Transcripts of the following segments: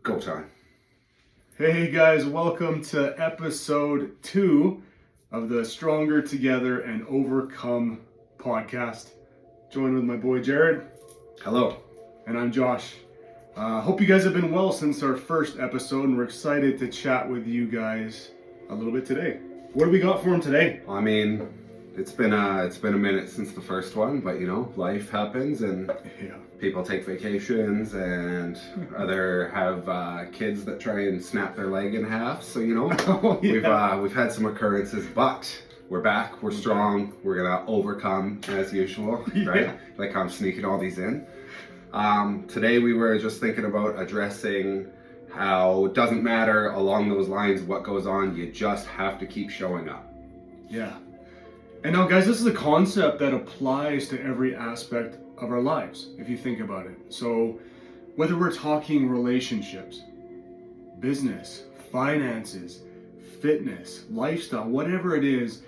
Go time. Hey guys, welcome to episode 2 of the Stronger Together and Overcome podcast. Joined with my boy Jared. Hello. And I'm Josh. Hope you guys have been well since our first episode, and we're excited to chat with you guys a little bit today. What do we got for him today? I mean, it's been a minute since the first one, but life happens and people take vacations and other have kids that try and snap their leg in half. So we've had some occurrences, but we're back. We're strong. We're gonna overcome as usual, right? Like I'm sneaking all these in. Today we were just thinking about addressing how it doesn't matter along those lines what goes on. You just have to keep showing up. Yeah. And now, guys, this is a concept that applies to every aspect of our lives, if you think about it. So, whether we're talking relationships, business, finances, fitness, lifestyle, whatever it is,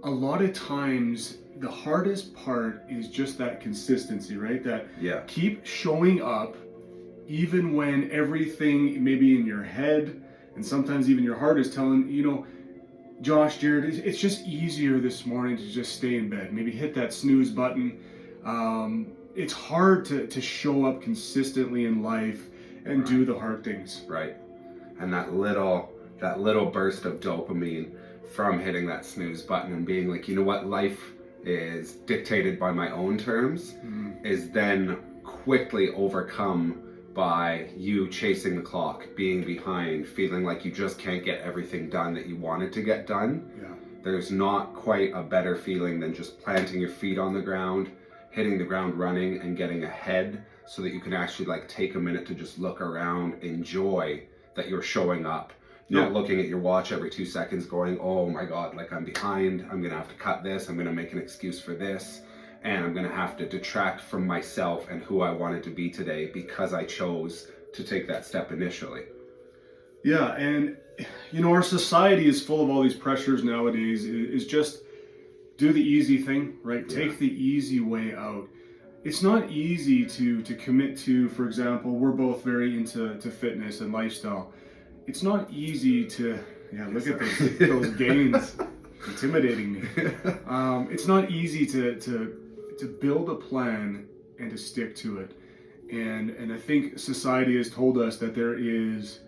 a lot of times the hardest part is just that consistency, right? Keep showing up even when everything maybe in your head and sometimes even your heart is telling, Josh, Jared, it's just easier this morning to just stay in bed. Maybe hit that snooze button. It's hard to show up consistently in life and do the hard things. Right. And that little burst of dopamine from hitting that snooze button and being like, you know what, life is dictated by my own terms, is then quickly overcome by you chasing the clock, being behind, feeling like you just can't get everything done that you wanted to get done. Yeah. There's not quite a better feeling than just planting your feet on the ground, hitting the ground running and getting ahead so that you can actually take a minute to just look around, enjoy that you're showing up, not looking at your watch every 2 seconds going, oh my God, I'm behind, I'm gonna have to cut this, I'm gonna make an excuse for this, and I'm gonna have to detract from myself and who I wanted to be today because I chose to take that step initially. Yeah, and our society is full of all these pressures nowadays. Is just do the easy thing, right? Yeah. Take the easy way out. It's not easy to commit to, for example, we're both very into fitness and lifestyle. It's not easy to, look at those gains, intimidating me. It's not easy to build a plan and to stick to it. And I think society has told us that there is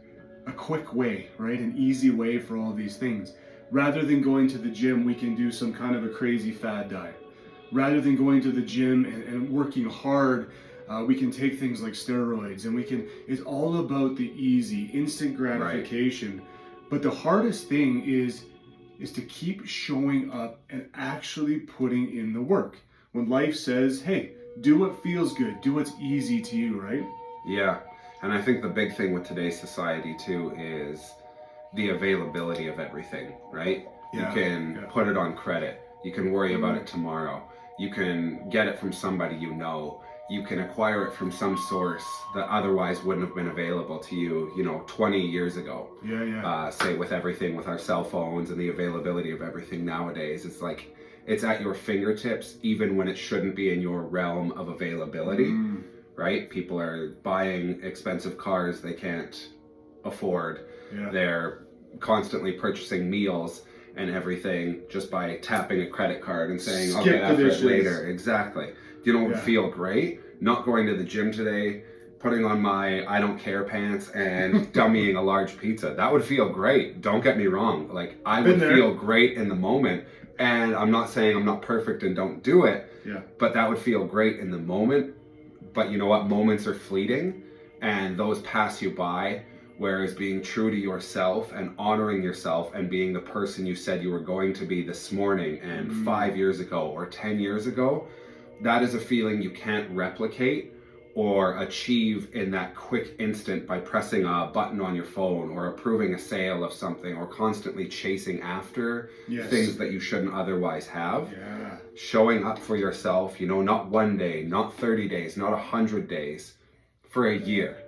a quick way, right? An easy way for all these things. Rather than going to the gym, we can do some kind of a crazy fad diet. Rather than going to the gym and working hard, we can take things like steroids, and it's all about the easy, instant gratification. Right. But the hardest thing is to keep showing up and actually putting in the work. When life says, hey, do what feels good, do what's easy to you, right? Yeah, and I think the big thing with today's society too is the availability of everything, right? Yeah. You can put it on credit, you can worry about it tomorrow, you can get it from somebody you can acquire it from some source that otherwise wouldn't have been available to you, 20 years ago. Say with everything, with our cell phones and the availability of everything nowadays, it's at your fingertips, even when it shouldn't be in your realm of availability, right? People are buying expensive cars they can't afford. Yeah. They're constantly purchasing meals and everything just by tapping a credit card and saying, I'll get after it later. Exactly. You don't feel great not going to the gym today, putting on my I don't care pants and dummying a large pizza. That would feel great. Don't get me wrong. I would feel great in the moment. And I'm not saying I'm not perfect and don't do it, but that would feel great in the moment. But you know what? Moments are fleeting and those pass you by. Whereas being true to yourself and honoring yourself and being the person you said you were going to be this morning and 5 years ago or 10 years ago, that is a feeling you can't replicate or achieve in that quick instant by pressing a button on your phone or approving a sale of something or constantly chasing after things that you shouldn't otherwise have. Yeah. Showing up for yourself, not 1 day, not 30 days, not 100 days, for a year.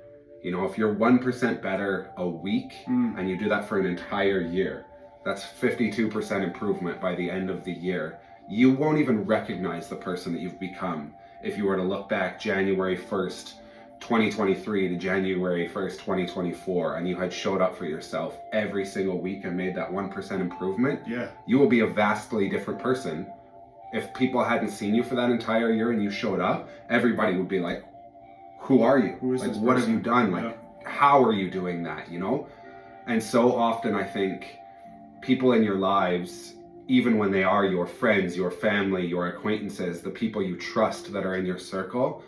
If you're 1% better a week and you do that for an entire year, that's 52% improvement by the end of the year. You won't even recognize the person that you've become if you were to look back January 1st, 2023 to January 1st, 2024, and you had showed up for yourself every single week and made that 1% improvement, Yeah. you will be a vastly different person. If people hadn't seen you for that entire year and you showed up, everybody would be like, who are you? Who is like, this what person? have you done? Yeah. Like, how are you doing that, you know? And so often I think people in your lives, even when they are your friends, your family, your acquaintances, the people you trust that are in your circle,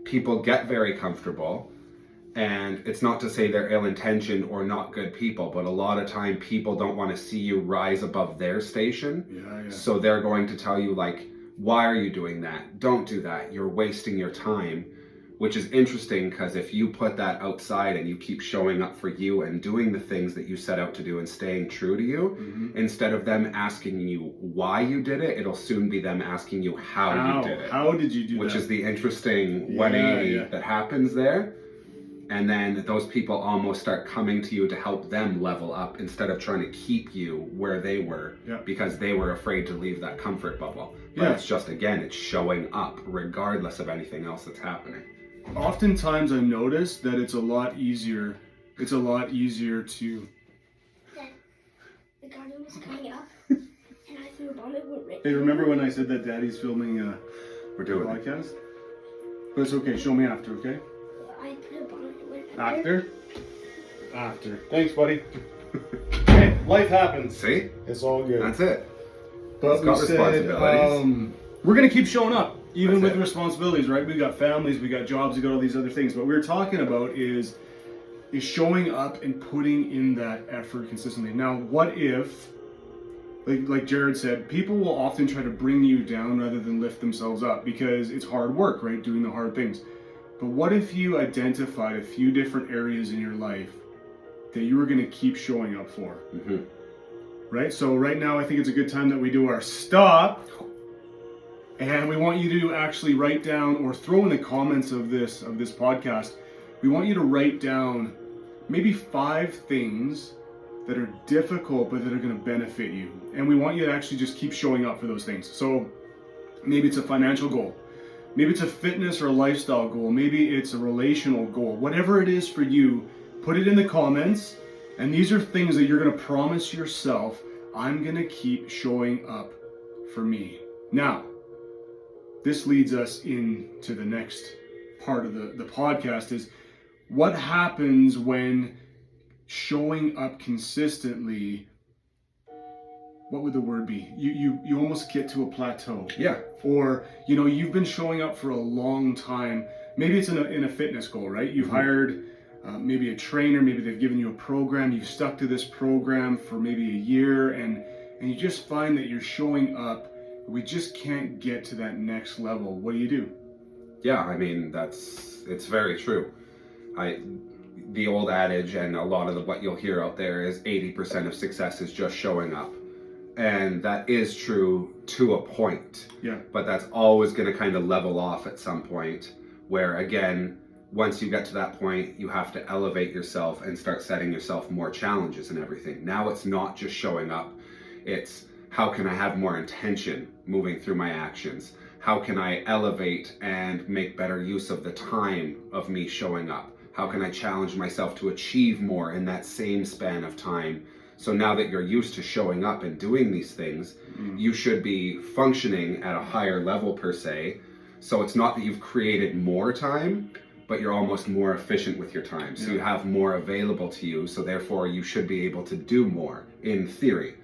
people get very comfortable. And it's not to say they're ill-intentioned or not good people, but a lot of time people don't want to see you rise above their station. Yeah. So they're going to tell you, like, why are you doing that? Don't do that. You're wasting your time. Which is interesting, because if you put that outside and you keep showing up for you and doing the things that you set out to do and staying true to you, instead of them asking you why you did it, it'll soon be them asking you how you did it. How did you do Which that? is the interesting 180 that happens there. And then those people almost start coming to you to help them level up instead of trying to keep you where they were because they were afraid to leave that comfort bubble. But it's just, again, it's showing up regardless of anything else that's happening. Oftentimes I notice that it's a lot easier to... Then the garden was coming up, and I threw a bomb. It went right. Hey, remember when I said that Daddy's filming a We're doing it. podcast? But it's okay, show me after, okay? I put a bomb. It went After? After. Thanks, buddy. Hey, life happens. See? It's all good. That's it. But It's got we said, responsibilities. we're going to keep showing up, even That's with it. responsibilities, right? We got families, we got jobs, we got all these other things. What we're talking about is showing up and putting in that effort consistently. Now, what if, like Jared said, people will often try to bring you down rather than lift themselves up because it's hard work, right? Doing the hard things. But what if you identified a few different areas in your life that you were going to keep showing up for? Right? So right now, I think it's a good time that we do our stop. And we want you to actually write down or throw in the comments of this podcast. We want you to write down maybe 5 things that are difficult but that are going to benefit you. And we want you to actually just keep showing up for those things. So maybe it's a financial goal. Maybe it's a fitness or a lifestyle goal. Maybe it's a relational goal. Whatever it is for you, put it in the comments. And these are things that you're going to promise yourself, I'm going to keep showing up for me. Now, this leads us into the next part of the podcast is what happens when showing up consistently, what would the word be? You almost get to a plateau. Yeah. Or, you've been showing up for a long time. Maybe it's in a fitness goal, right? You've hired maybe a trainer, maybe they've given you a program, you've stuck to this program for maybe a year, and you just find that you're showing up, we just can't get to that next level. What do you do? Yeah, I mean, it's very true. The old adage and a lot of what you'll hear out there is 80% of success is just showing up. And that is true to a point. Yeah. But that's always going to kind of level off at some point where, again, once you get to that point, you have to elevate yourself and start setting yourself more challenges and everything. Now it's not just showing up. It's how can I have more intention moving through my actions? How can I elevate and make better use of the time of me showing up? How can I challenge myself to achieve more in that same span of time? So now that you're used to showing up and doing these things, you should be functioning at a higher level per se. So it's not that you've created more time, but you're almost more efficient with your time. So you have more available to you. So therefore you should be able to do more in theory.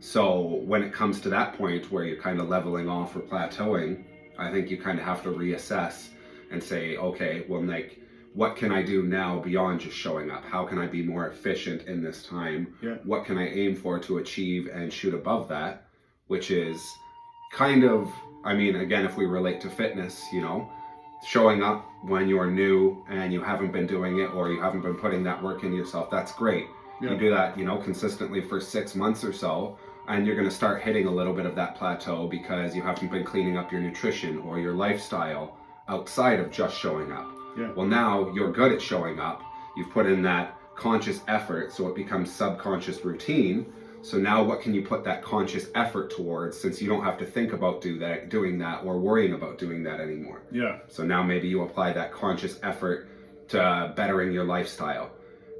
So when it comes to that point where you're kind of leveling off or plateauing, I think you kind of have to reassess and say, okay, well, like, what can I do now beyond just showing up? How can I be more efficient in this time? Yeah. What can I aim for to achieve and shoot above that? Which is kind of, I mean, again, if we relate to fitness, showing up when you're new and you haven't been doing it or you haven't been putting that work into yourself, that's great. Yeah. You do that, consistently for 6 months or so, and you're going to start hitting a little bit of that plateau because you haven't been cleaning up your nutrition or your lifestyle outside of just showing up. Yeah. Well, now you're good at showing up. You've put in that conscious effort, so it becomes subconscious routine. So now what can you put that conscious effort towards, since you don't have to think about doing that or worrying about doing that anymore? Yeah. So now maybe you apply that conscious effort to bettering your lifestyle,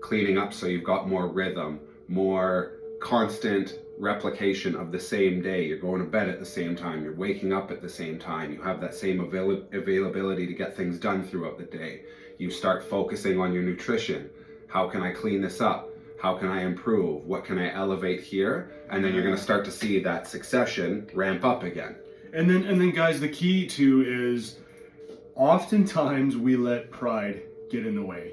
cleaning up so you've got more rhythm, more constant replication of the same day. You're going to bed at the same time, you're waking up at the same time, you have that same availability to get things done throughout the day. You start focusing on your nutrition. How can I clean this up? How can I improve? What can I elevate here? And then you're going to start to see that succession ramp up again. And then guys, the key too is oftentimes we let pride get in the way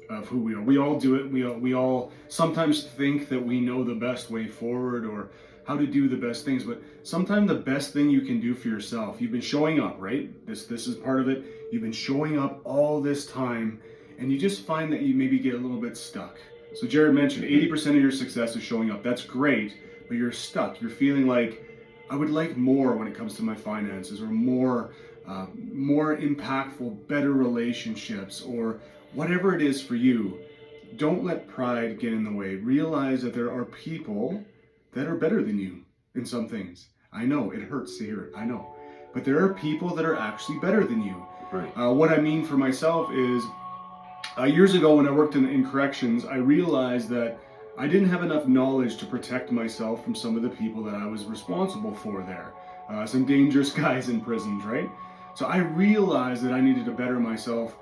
of who we are. We all do it. We all sometimes think that we know the best way forward or how to do the best things, but sometimes the best thing you can do for yourself, you've been showing up, right? This is part of it. You've been showing up all this time and you just find that you maybe get a little bit stuck. So Jared mentioned 80% of your success is showing up. That's great, but you're stuck. You're feeling like, I would like more when it comes to my finances, or more impactful, better relationships, or whatever it is for you. Don't let pride get in the way. Realize that there are people that are better than you in some things. I know, it hurts to hear it, I know. But there are people that are actually better than you. Right. What I mean for myself is, years ago when I worked in corrections, I realized that I didn't have enough knowledge to protect myself from some of the people that I was responsible for there. Some dangerous guys in prisons, right? So I realized that I needed to better myself.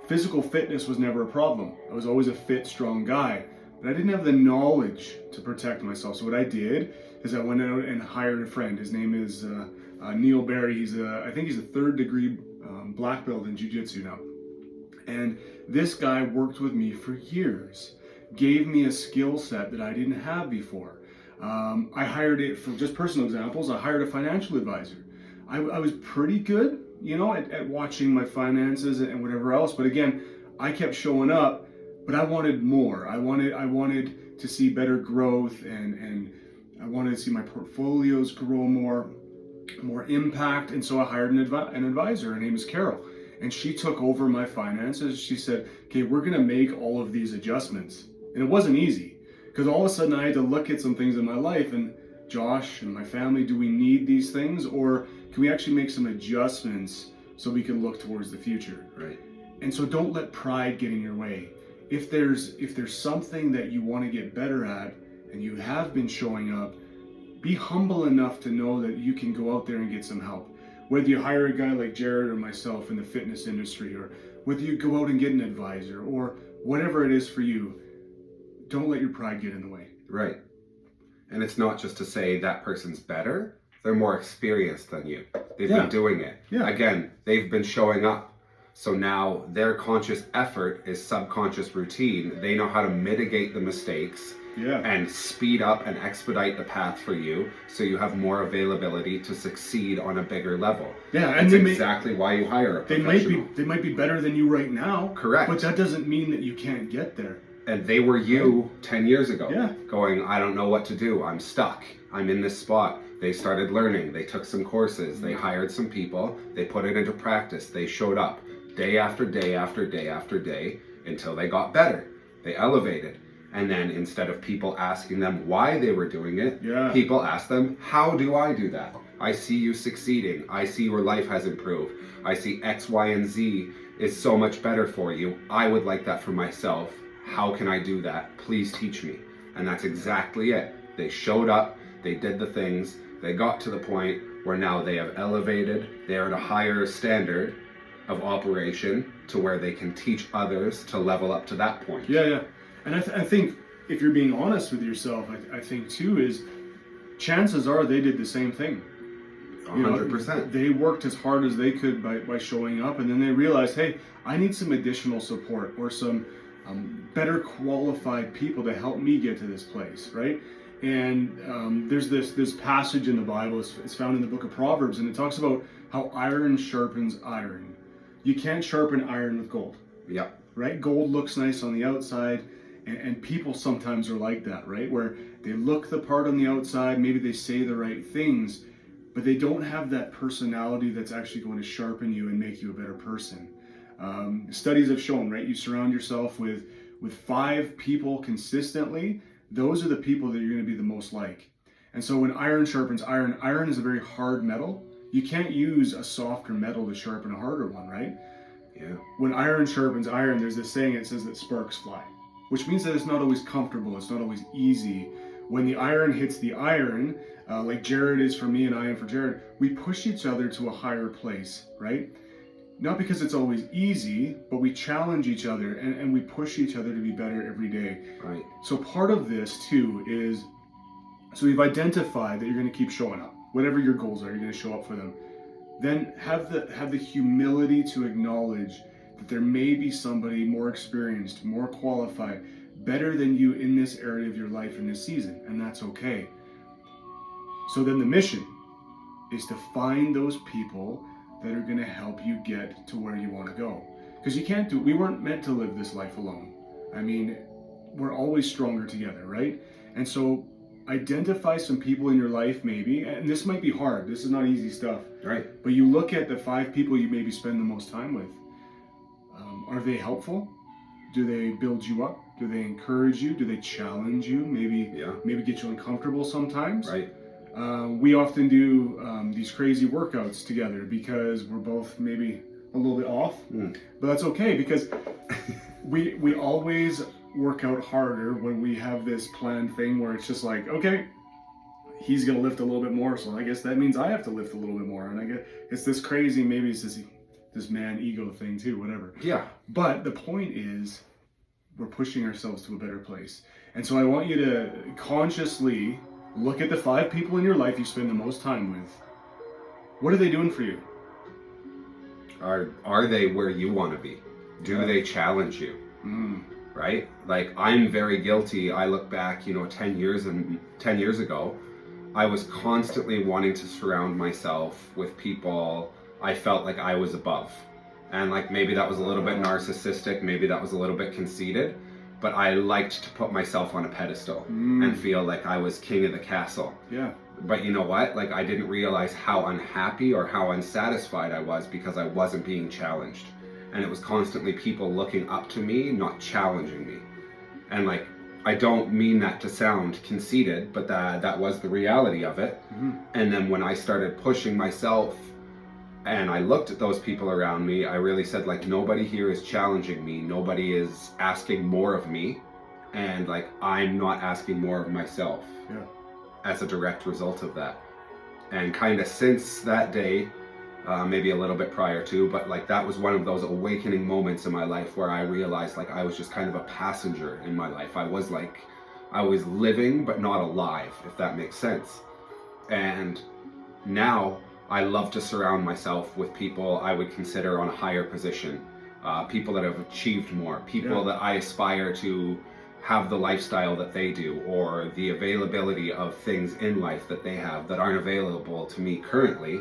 Physical fitness was never a problem. I was always a fit, strong guy, but I didn't have the knowledge to protect myself. So what I did is I went out and hired a friend. His name is Neil Barry. I think he's a 3rd degree black belt in jiu-jitsu now. And this guy worked with me for years, gave me a skill set that I didn't have before. I hired it, for just personal examples, I hired a financial advisor. I was pretty good, at watching my finances and whatever else. But again, I kept showing up, but I wanted more. I wanted to see better growth, and I wanted to see my portfolios grow more impact. And so I hired an advisor. Her name is Carol. And she took over my finances. She said, okay, we're going to make all of these adjustments. And it wasn't easy, because all of a sudden I had to look at some things in my life and, Josh and my family, do we need these things, or can we actually make some adjustments so we can look towards the future? Right. And so don't let pride get in your way. If there's something that you want to get better at and you have been showing up, be humble enough to know that you can go out there and get some help. Whether you hire a guy like Jared or myself in the fitness industry, or whether you go out and get an advisor, or whatever it is for you, don't let your pride get in the way. Right. And it's not just to say that person's better. They're more experienced than you. They've been doing it. Yeah. Again, they've been showing up. So now their conscious effort is subconscious routine. They know how to mitigate the mistakes and speed up and expedite the path for you, so you have more availability to succeed on a bigger level. Yeah, and that's exactly why you hire a professional. They might be better than you right now. Correct. But that doesn't mean that you can't get there. And they were you 10 years ago, Yeah. going, I don't know what to do. I'm stuck. I'm in this spot. They started learning. They took some courses. They hired some people. They put it into practice. They showed up day after day after day after day until they got better. They elevated. And then instead of people asking them why they were doing it, people asked them, how do I do that? I see you succeeding. I see your life has improved. I see X, Y, and Z is so much better for you. I would like that for myself. How can I do that? Please teach me. And that's exactly it. They showed up, they did the things, they got to the point where now they have elevated, they are at a higher standard of operation to where they can teach others to level up to that point. Yeah. And I think if you're being honest with yourself, I think too is, chances are they did the same thing. 100%. They worked as hard as they could by showing up, and then they realized, hey, I need some additional support or some better qualified people to help me get to this place, right? And there's this passage in the Bible, it's found in the book of Proverbs, and it talks about how iron sharpens iron. You can't sharpen iron with gold. Yep. Right? Gold looks nice on the outside, and people sometimes are like that, right? Where they look the part on the outside, maybe they say the right things, but they don't have that personality that's actually going to sharpen you and make you a better person. Studies have shown, right? You surround yourself with 5 people consistently, those are the people that you're going to be the most like. And so when iron sharpens iron, iron is a very hard metal. You can't use a softer metal to sharpen a harder one, right? Yeah. When iron sharpens iron, there's this saying, it says that sparks fly, which means that it's not always comfortable, it's not always easy. When the iron hits the iron, like Jared is for me and I am for Jared, we push each other to a higher place, right? Not because it's always easy, but we challenge each other and we push each other to be better every day. Right. So part of this too is, so we've identified that you're going to keep showing up. Whatever your goals are, you're going to show up for them. Then have the humility to acknowledge that there may be somebody more experienced, more qualified, better than you in this area of your life in this season, and that's okay. So then the mission is to find those people that are going to help you get to where you want to go. Because we weren't meant to live this life alone. I mean, we're always stronger together, right? And so identify some people in your life maybe, and this might be hard, this is not easy stuff. Right. But you look at the 5 people you maybe spend the most time with. Are they helpful? Do they build you up? Do they encourage you? Do they challenge you? Maybe get you uncomfortable sometimes. Right. We often do these crazy workouts together because we're both maybe a little bit off, but that's okay because we always work out harder when we have this planned thing where it's just like, okay, he's gonna lift a little bit more, so I guess that means I have to lift a little bit more, and I get it's this crazy, maybe it's this man ego thing too, whatever. Yeah. But the point is, we're pushing ourselves to a better place, and so I want you to consciously look at the 5 people in your life you spend the most time with. What are they doing for you? Are they where you want to be? Do they challenge you? Right? Like, I'm very guilty. I look back, 10 years ago, I was constantly wanting to surround myself with people I felt like I was above. And like, maybe that was a little bit narcissistic, maybe that was a little bit conceited, but I liked to put myself on a pedestal and feel like I was king of the castle. Yeah. But you know what? Like, I didn't realize how unhappy or how unsatisfied I was because I wasn't being challenged. And it was constantly people looking up to me, not challenging me. And like, I don't mean that to sound conceited, but that was the reality of it. And then when I started pushing myself and I looked at those people around me, I really said, like, nobody here is challenging me. Nobody is asking more of me. And like, I'm not asking more of myself as a direct result of that. And kind of since that day, maybe a little bit prior to, but like, that was one of those awakening moments in my life where I realized like I was just kind of a passenger in my life. I was living but not alive, if that makes sense. And now I love to surround myself with people I would consider on a higher position, people that have achieved more, people that I aspire to have the lifestyle that they do, or the availability of things in life that they have that aren't available to me currently.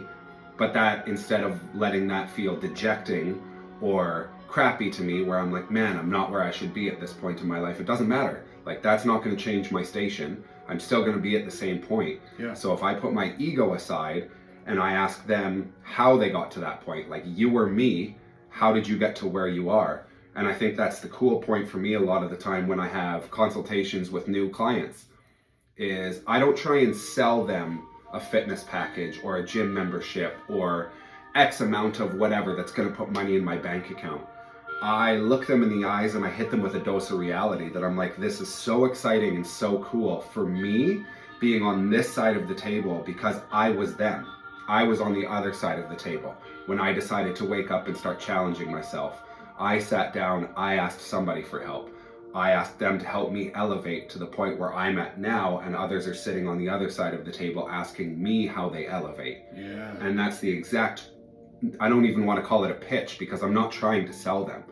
But that, instead of letting that feel dejecting or crappy to me, where I'm like, man, I'm not where I should be at this point in my life, it doesn't matter. Like, that's not going to change my station. I'm still going to be at the same point. Yeah. So if I put my ego aside and I ask them how they got to that point, like, you or me, how did you get to where you are? And I think that's the cool point for me a lot of the time when I have consultations with new clients, is I don't try and sell them a fitness package or a gym membership or X amount of whatever that's going to put money in my bank account. I look them in the eyes and I hit them with a dose of reality that I'm like, this is so exciting and so cool for me being on this side of the table, because I was them. I was on the other side of the table when I decided to wake up and start challenging myself. I sat down, I asked somebody for help. I asked them to help me elevate to the point where I'm at now, and others are sitting on the other side of the table asking me how they elevate. Yeah. And that's the exact, I don't even want to call it a pitch because I'm not trying to sell them.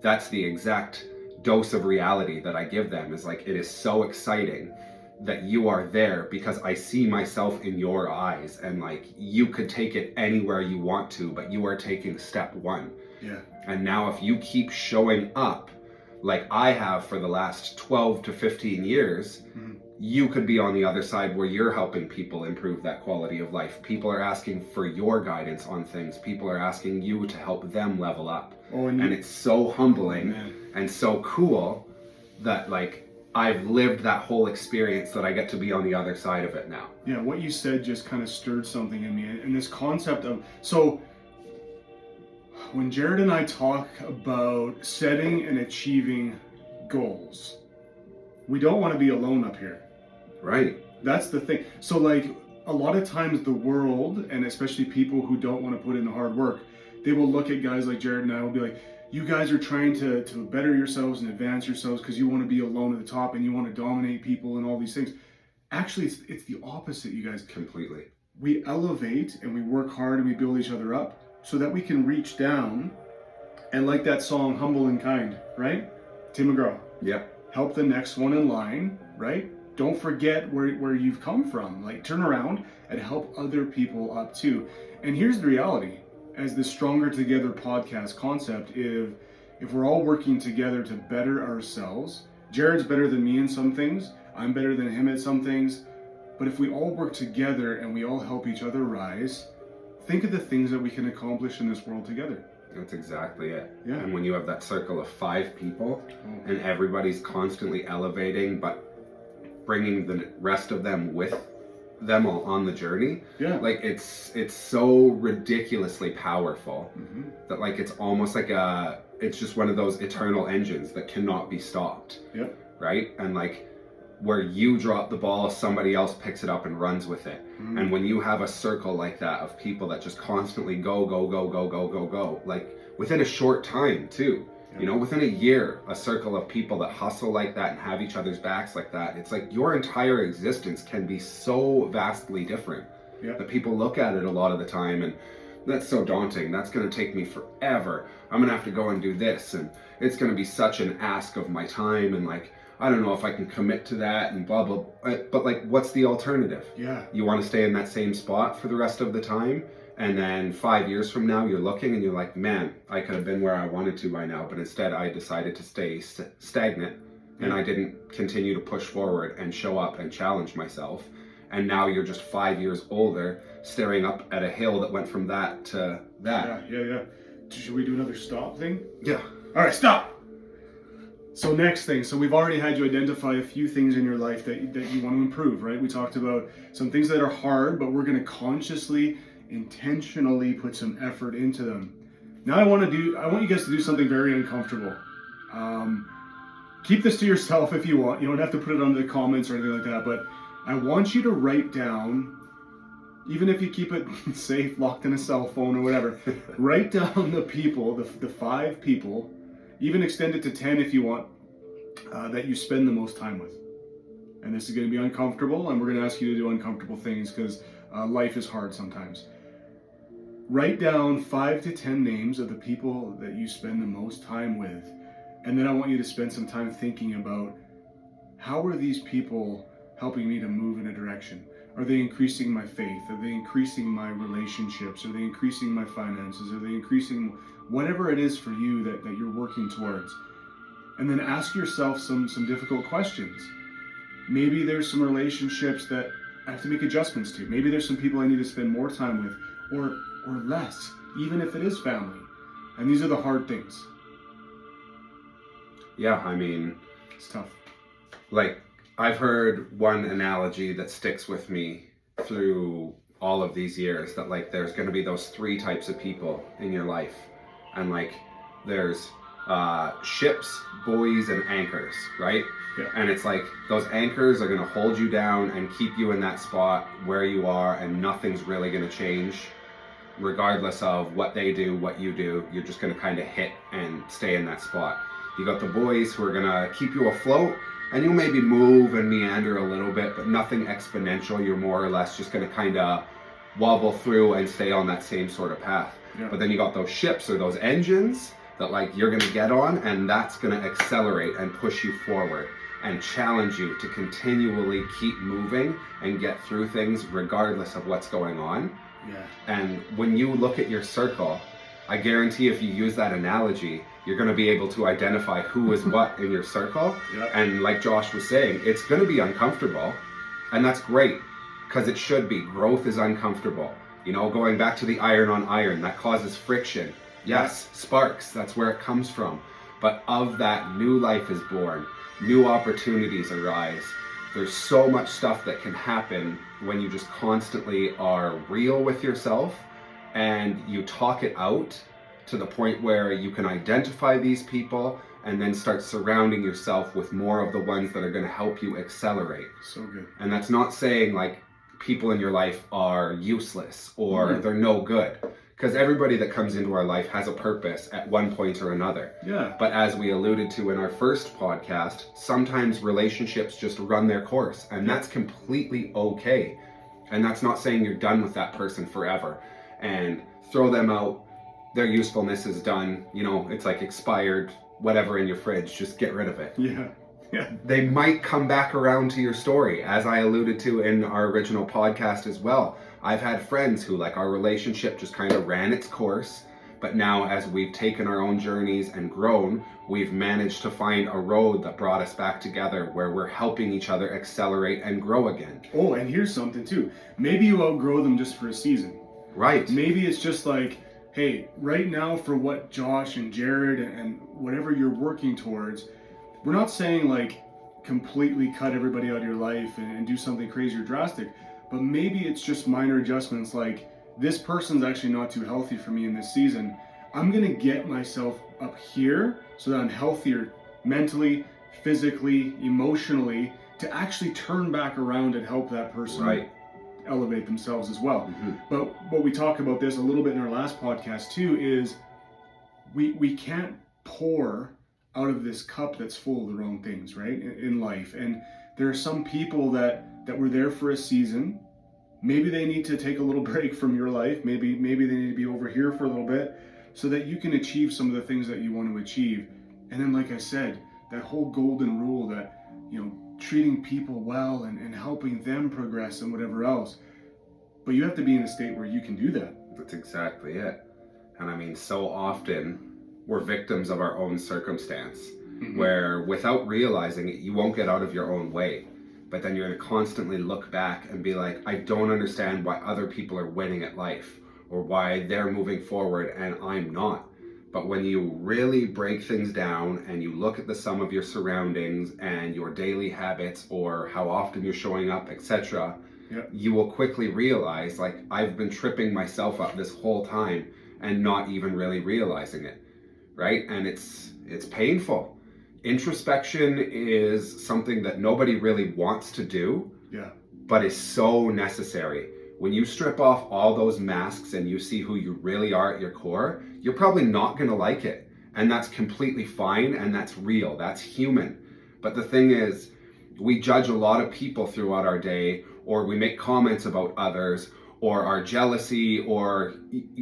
That's the exact dose of reality that I give them, is like, it is so exciting that you are there because I see myself in your eyes, and like, you could take it anywhere you want to, but you are taking step 1. Yeah. And now if you keep showing up like I have for the last 12 to 15 years, you could be on the other side where you're helping people improve that quality of life. People are asking for your guidance on things. People are asking you to help them level up. And it's so humbling and so cool that like, I've lived that whole experience that I get to be on the other side of it now. Yeah, what you said just kind of stirred something in me. And this concept of, so when Jared and I talk about setting and achieving goals, we don't want to be alone up here. Right. That's the thing. So like a lot of times the world, and especially people who don't want to put in the hard work, they will look at guys like Jared and I will be like, you guys are trying to better yourselves and advance yourselves because you want to be alone at the top and you want to dominate people and all these things. Actually, it's the opposite, you guys. Completely. We elevate and we work hard and we build each other up so that we can reach down and, like that song, Humble and Kind, right? Tim McGraw. Yep. Help the next one in line, right? Don't forget where you've come from. Like, turn around and help other people up too. And here's the reality. As the Stronger Together podcast concept, if we're all working together to better ourselves, Jared's better than me in some things, I'm better than him at some things, but if we all work together and we all help each other rise, think of the things that we can accomplish in this world together. That's exactly it. Yeah. And when you have that circle of 5 people and everybody's constantly elevating, but bringing the rest of them with them all on the journey, like it's so ridiculously powerful that like it's almost like it's just one of those eternal engines that cannot be stopped. Yep. Right? And like where you drop the ball, somebody else picks it up and runs with it. And when you have a circle like that of people that just constantly go, like within a short time too, you know, within a year, a circle of people that hustle like that and have each other's backs like that, it's like your entire existence can be so vastly different that people look at it a lot of the time and that's so daunting. That's going to take me forever. I'm going to have to go and do this and it's going to be such an ask of my time and like, I don't know if I can commit to that and blah, blah, but like, what's the alternative? Yeah. You want to stay in that same spot for the rest of the time? And then 5 years from now, you're looking and you're like, man, I could have been where I wanted to by now. But instead, I decided to stay stagnant and I didn't continue to push forward and show up and challenge myself. And now you're just 5 years older, staring up at a hill that went from that to that. Yeah. Should we do another stop thing? Yeah. All right, stop. So next thing, so we've already had you identify a few things in your life that you want to improve, right? We talked about some things that are hard, but we're going to consciously, intentionally put some effort into them. Now I want you guys to do something very uncomfortable. Keep this to yourself if you want. You don't have to put it under the comments or anything like that, but I want you to write down, even if you keep it safe, locked in a cell phone or whatever, write down the people, the 5 people, even extend it to 10 if you want, that you spend the most time with. And this is going to be uncomfortable, and we're going to ask you to do uncomfortable things because life is hard sometimes. Write down 5 to 10 names of the people that you spend the most time with, and then I want you to spend some time thinking about how are these people helping me to move in a direction? Are they increasing my faith? Are they increasing my relationships? Are they increasing my finances? Are they increasing whatever it is for you that you're working towards? And then ask yourself some difficult questions. Maybe there's some relationships that I have to make adjustments to. Maybe there's some people I need to spend more time with or less, even if it is family. And these are the hard things. Yeah, I mean, it's tough. Like, I've heard one analogy that sticks with me through all of these years that like there's going to be those 3 types of people in your life. And like there's ships, buoys, and anchors, right? Yeah. And it's like those anchors are going to hold you down and keep you in that spot where you are and nothing's really going to change regardless of what they do, what you do. You're just going to kind of hit and stay in that spot. You got the buoys who are going to keep you afloat and you'll maybe move and meander a little bit, but nothing exponential. You're more or less just going to kind of wobble through and stay on that same sort of path. Yeah. But then you got those ships or those engines that like you're going to get on and that's going to accelerate and push you forward and challenge you to continually keep moving and get through things regardless of what's going on. Yeah. And when you look at your circle, I guarantee if you use that analogy, you're going to be able to identify who is what in your circle. Yep. And like Josh was saying, it's going to be uncomfortable. And that's great because it should be. Growth is uncomfortable. You know, going back to the iron on iron, that causes friction. Yes, sparks, that's where it comes from. But of that, new life is born. New opportunities arise. There's so much stuff that can happen when you just constantly are real with yourself and you talk it out to the point where you can identify these people and then start surrounding yourself with more of the ones that are going to help you accelerate. So good. And that's not saying like people in your life are useless or they're no good, because everybody that comes into our life has a purpose at one point or another. Yeah. But as we alluded to in our first podcast, sometimes relationships just run their course, and that's completely okay. And that's not saying you're done with that person forever and throw them out. Their usefulness is done. You know, it's like expired, whatever in your fridge, just get rid of it. Yeah. Yeah. They might come back around to your story, as I alluded to in our original podcast as well. I've had friends who, like, our relationship just kind of ran its course, but now as we've taken our own journeys and grown, we've managed to find a road that brought us back together where we're helping each other accelerate and grow again. Oh, and here's something too. Maybe you outgrow them just for a season. Right. Maybe it's just like, hey, right now for what Josh and Jared and whatever you're working towards, we're not saying like completely cut everybody out of your life and do something crazy or drastic, but maybe it's just minor adjustments like, this person's actually not too healthy for me in this season. I'm gonna get myself up here so that I'm healthier mentally, physically, emotionally, to actually turn back around and help that person elevate themselves as well. But what we talk about this a little bit in our last podcast too is we can't pour out of this cup that's full of the wrong things, right, in life. And there are some people that were there for a season. Maybe they need to take a little break from your life. Maybe they need to be over here for a little bit so that you can achieve some of the things that you want to achieve. And then, like I said, that whole golden rule that, you know, treating people well and helping them progress and whatever else. But you have to be in a state where you can do that. That's exactly it. And I mean, so often we're victims of our own circumstance, where without realizing it, you won't get out of your own way. But then you're going to constantly look back and be like, I don't understand why other people are winning at life or why they're moving forward and I'm not. But when you really break things down and you look at the sum of your surroundings and your daily habits or how often you're showing up, etc., you will quickly realize, like, I've been tripping myself up this whole time and not even really realizing it, right? And it's painful. Introspection is something that nobody really wants to do, but is so necessary. When you strip off all those masks and you see who you really are at your core, you're probably not going to like it. And that's completely fine, and that's real. That's human. But the thing is, we judge a lot of people throughout our day, or we make comments about others, or our jealousy, or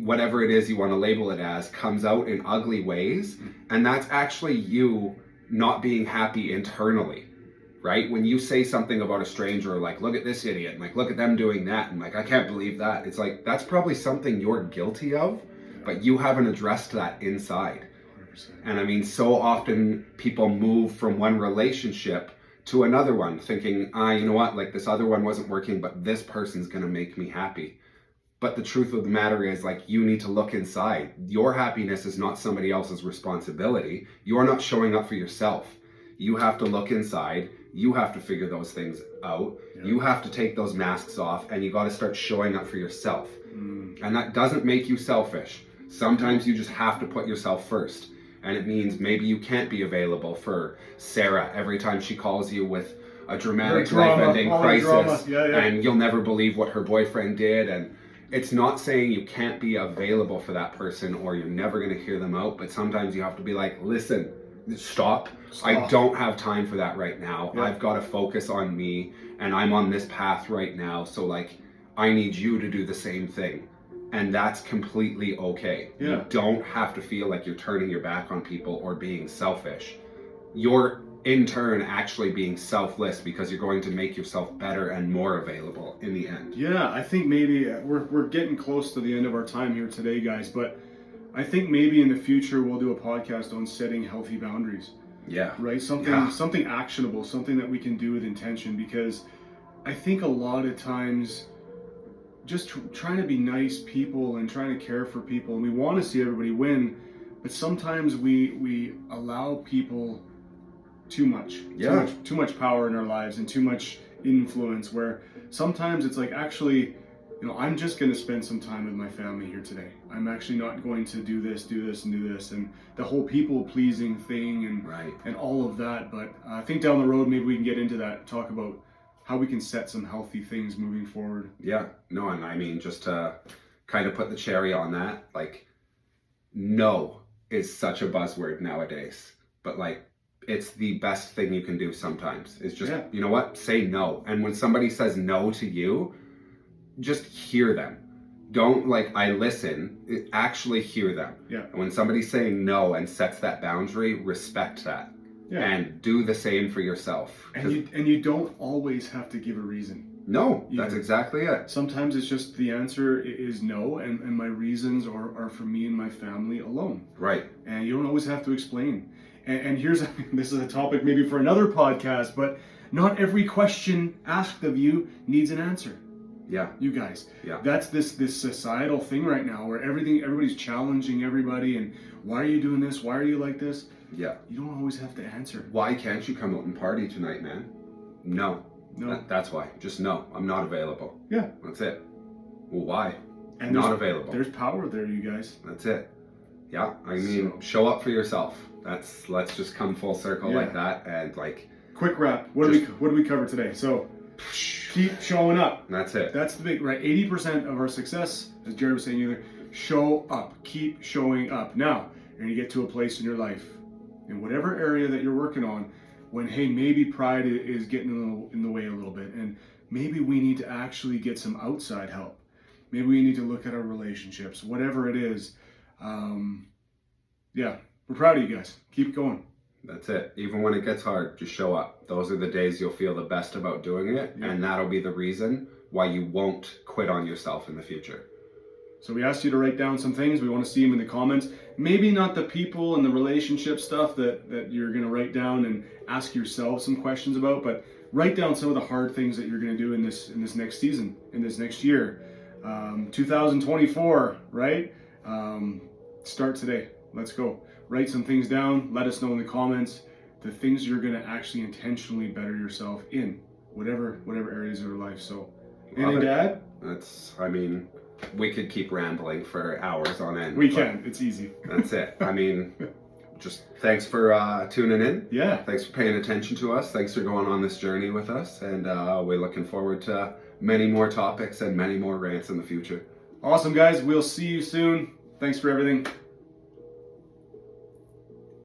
whatever it is you want to label it as, comes out in ugly ways. And that's actually you not being happy internally, right? When you say something about a stranger, like, look at this idiot, and like, look at them doing that, and like, I can't believe that. It's like, that's probably something you're guilty of, but you haven't addressed that inside. 100%. And I mean, so often people move from one relationship to another one thinking, you know what, like this other one wasn't working, but this person's gonna make me happy. But the truth of the matter is, like, you need to look inside. Your happiness is not somebody else's responsibility. You're not showing up for yourself. You have to look inside. You have to figure those things out. You have to take those masks off, and you got to start showing up for yourself. And that doesn't make you selfish. Sometimes you just have to put yourself first. And it means maybe you can't be available for Sarah every time she calls you with a dramatic life-ending crisis, and you'll never believe what her boyfriend did. And it's not saying you can't be available for that person or you're never going to hear them out, but sometimes you have to be like, listen, stop. I don't have time for that right now. I've got to focus on me, and I'm on this path right now, so like, I need you to do the same thing. And that's completely okay. You don't have to feel like you're turning your back on people or being selfish. You're in turn actually being selfless, because you're going to make yourself better and more available in the end. Yeah, I think maybe we're getting close to the end of our time here today, guys, but I think maybe in the future we'll do a podcast on setting healthy boundaries. Right? Something actionable, something that we can do with intention, because I think a lot of times just trying to be nice people and trying to care for people, and we want to see everybody win, but sometimes we allow people too much power in our lives and too much influence, where sometimes it's like, actually, you know, I'm just going to spend some time with my family here today. I'm actually not going to do this, and the whole people pleasing thing and Right. and all of that. But I think down the road, maybe we can get into that, talk about how we can set some healthy things moving forward. Yeah, no, and I mean, just to kind of put the cherry on that, like, no is such a buzzword nowadays, but like, it's the best thing you can do sometimes is just, you know what, say no. And when somebody says no to you, just hear them. Don't like, I listen, actually hear them. Yeah. And when somebody's saying no and sets that boundary, respect that. Yeah. And do the same for yourself. And you don't always have to give a reason. No, either. that's exactly it. Sometimes it's just the answer is no, and my reasons are for me and my family alone. Right. And you don't always have to explain. And here's this is a topic maybe for another podcast, but not every question asked of you needs an answer. Yeah. You guys. Yeah. That's this societal thing right now where everybody's challenging everybody, and why are you doing this? Why are you like this? Yeah. You don't always have to answer. Why can't you come out and party tonight, man? No. No. That's why. Just no. I'm not available. Yeah. That's it. Well, why? And not available. There's power there, you guys. That's it. Yeah. I mean, show up for yourself. Let's just come full circle like that, and like. Quick wrap. What do we cover today? So, keep showing up. That's it. That's the big, right? 80% of our success, as Jared was saying earlier, show up. Keep showing up. Now, you're going to get to a place in your life, in whatever area that you're working on, when, hey, maybe pride is getting in the way a little bit, and maybe we need to actually get some outside help. Maybe we need to look at our relationships, whatever it is. Yeah, we're proud of you guys. Keep going. That's it. Even when it gets hard, just show up. Those are the days you'll feel the best about doing it, and that'll be the reason why you won't quit on yourself in the future. So we asked you to write down some things. We want to see them in the comments. Maybe not the people and the relationship stuff that you're going to write down and ask yourself some questions about, but write down some of the hard things that you're going to do in this next season, in this next year. 2024, right? Start today. Let's go. Write some things down. Let us know in the comments the things you're going to actually intentionally better yourself in whatever areas of your life. So, anything to add? I mean, we could keep rambling for hours on end. We can. It's easy. That's it. I mean, just thanks for tuning in. Yeah. Thanks for paying attention to us. Thanks for going on this journey with us. And we're looking forward to many more topics and many more rants in the future. Awesome, guys. We'll see you soon. Thanks for everything.